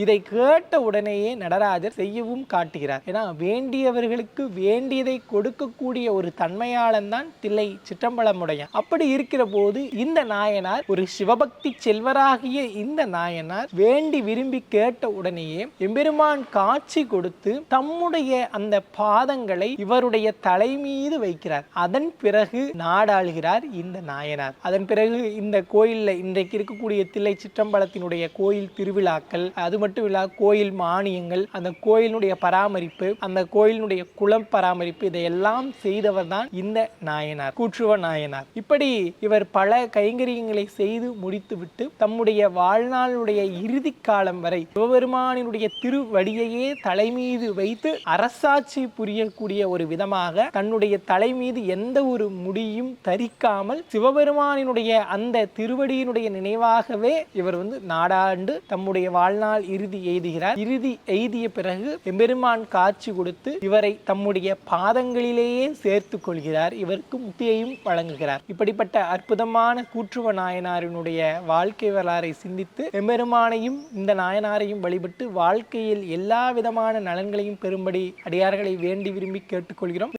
இதை கேட்ட உடனேயே நடராஜர் செய்யவும் காட்டுகிறார். ஏன்னா வேண்டியவர்களுக்கு வேண்டியதை கொடுக்கக்கூடிய ஒரு தன்மையாளன் தான் தில்லை சிற்றம்பலமுடையான். அப்படி இருக்கிற போது இந்த நாயனார் ஒரு சிவபக்தி செல்வராகிய இந்த நாயனார் வேண்டி விரும்பி கேட்ட உடனேயே எம்பெருமான் காட்சி கொடுத்து தம்முடைய அந்த பாதங்களை இவருடைய தலை மீது வைக்கிறார். அதன் பிறகு நாடாளுகிறார் இந்த நாயனார். அதன் பிறகு இந்த கோயில்ல இன்றைக்கு இருக்கக்கூடிய தில்லை சிற்றம்பலத்தினுடைய கோயில் திருவிழாக்கள், அது மட்டும் இல்ல கோயில் மானியங்கள், அந்த கோயிலுடைய பராமரிப்பு, அந்த கோயிலுடைய குளம் பராமரிப்பு, இதையெல்லாம் செய்தவர் தான் இந்த நாயனார், கூற்றுவ நாயனார். இப்படி இவர் பல கைங்கரியங்களை செய்து முடித்துவிட்டு தம்முடைய வாழ்நாளுடைய இறுதி காலம் வரை சிவபெருமானினுடைய திருவடியையே தலை மீது வைத்து அரசாட்சி புரியக்கூடிய ஒரு விதமாக தன்னுடைய தலை மீது எந்த ஒரு முடியும் தரிக்காமல் சிவபெருமானினுடைய அந்த திருவடியினுடைய நினைவாகவே இவர் நாடாண்டு தம்முடைய வாழ்நாள் இறுதி எய்துகிறார். இறுதி எய்திய பிறகு எம்பெருமான் காட்சி கொடுத்து இவரை தம்முடைய பாதங்களிலேயே சேர்த்து கொள்கிறார். இவருக்கு முக்தியையும் வழங்குகிறார். இப்படிப்பட்ட அற்புதமான கூற்றுவ நாயனாரினுடைய வாழ்க்கை வரலாறை சிந்தித்து எம்பெருமானையும் இந்த நாயனாரையும் வழிபட்டு வாழ்க்கையில் எல்லா விதமான நலன்களையும் பெறும்படி அடியார்களை வேண்டி விரும்பி கேட்டுக்கொள்கிறோம்.